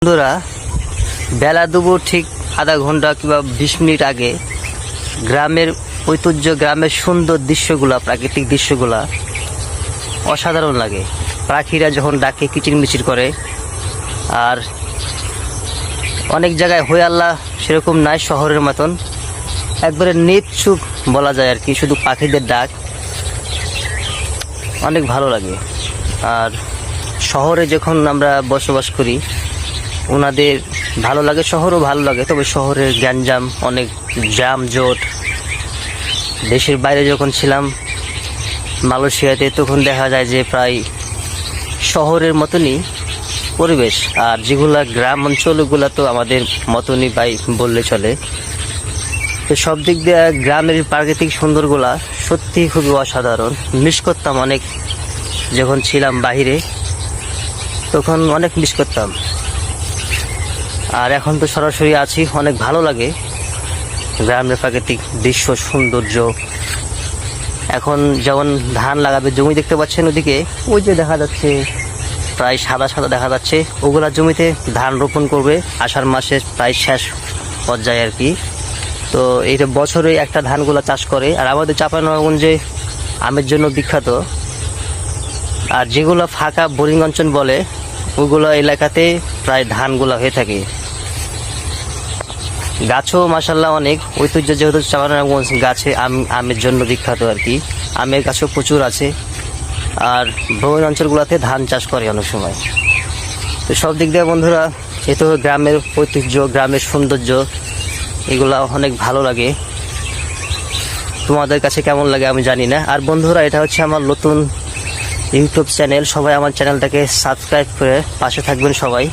বন্ধুরা, বেলা দুপুর ঠিক আধা ঘন্টা কিংবা 20 মিনিট আগে গ্রামের ঐতিহ্য, গ্রামের সুন্দর দৃশ্যগুলা, প্রাকৃতিক দৃশ্যগুলা অসাধারণ লাগে। পাখিরা যখন ডাকে কিচিরমিচির করে, আর অনেক জায়গায় হই আল্লাহ সেরকম নাই শহরের মতন, একবারে নিচুপ বলা যায় আর কি, শুধু পাখিদের ডাক অনেক ভালো লাগে। আর শহরে যখন আমরা বসবাস করি ওনাদের ভালো লাগে, শহরও ভালো লাগে, তবে শহরের গ্যাঞ্জাম, অনেক জ্যাম জট। দেশের বাইরে যখন ছিলাম মালয়েশিয়াতে, তখন দেখা যায় যে প্রায় শহরের মতনই পরিবেশ, আর যেগুলা গ্রাম অঞ্চল ওগুলা তো আমাদের মতনই পাই বললে চলে। তো সব দিক দিয়ে গ্রামের প্রাকৃতিক সুন্দরগুলা সত্যি খুবই অসাধারণ। মিস করতাম অনেক, যখন ছিলাম বাহিরে তখন অনেক মিস করতাম। আর এখন তো সরাসরি আছি, অনেক ভালো লাগে গ্রামের প্রাকৃতিক দৃশ্য, সৌন্দর্য। এখন যেমন ধান লাগাবে, জমি দেখতে পাচ্ছেন ওদিকে, ওই যে দেখা যাচ্ছে প্রায় সাদা সাদা দেখা যাচ্ছে, ওগুলা জমিতে ধান রোপণ করবে আষাঢ় মাসে, প্রায় শেষ পর্যায়ে আর কি। তো এইটা বছরে একটা ধানগুলা চাষ করে। আর আমাদের চাঁপাইনবাবগঞ্জে আমের জন্য বিখ্যাত। আর যেগুলো ফাঁকা বোরিং অঞ্চল বলে ওগুলো এলাকাতে প্রায় ধানগুলা হয়ে থাকে। গাছও মাশাল্লাহ অনেক ঐতিহ্য, যেহেতু চাঁপাইনবাবগঞ্জ গাছে আমের জন্য বিখ্যাত আর কি, আমের গাছও প্রচুর আছে। আর বোরিং অঞ্চলগুলোতে ধান চাষ করে অনেক সময়। তো সব দিক দিয়ে বন্ধুরা, এ তো গ্রামের ঐতিহ্য, গ্রামের সৌন্দর্য, এগুলা অনেক ভালো লাগে। তোমাদের কাছে কেমন লাগে আমি জানি না। আর বন্ধুরা, এটা হচ্ছে আমার নতুন ইউটিউব চ্যানেল, সবাই আমার চ্যানেলটাকে সাবস্ক্রাইব করে পাশে থাকবেন সবাই।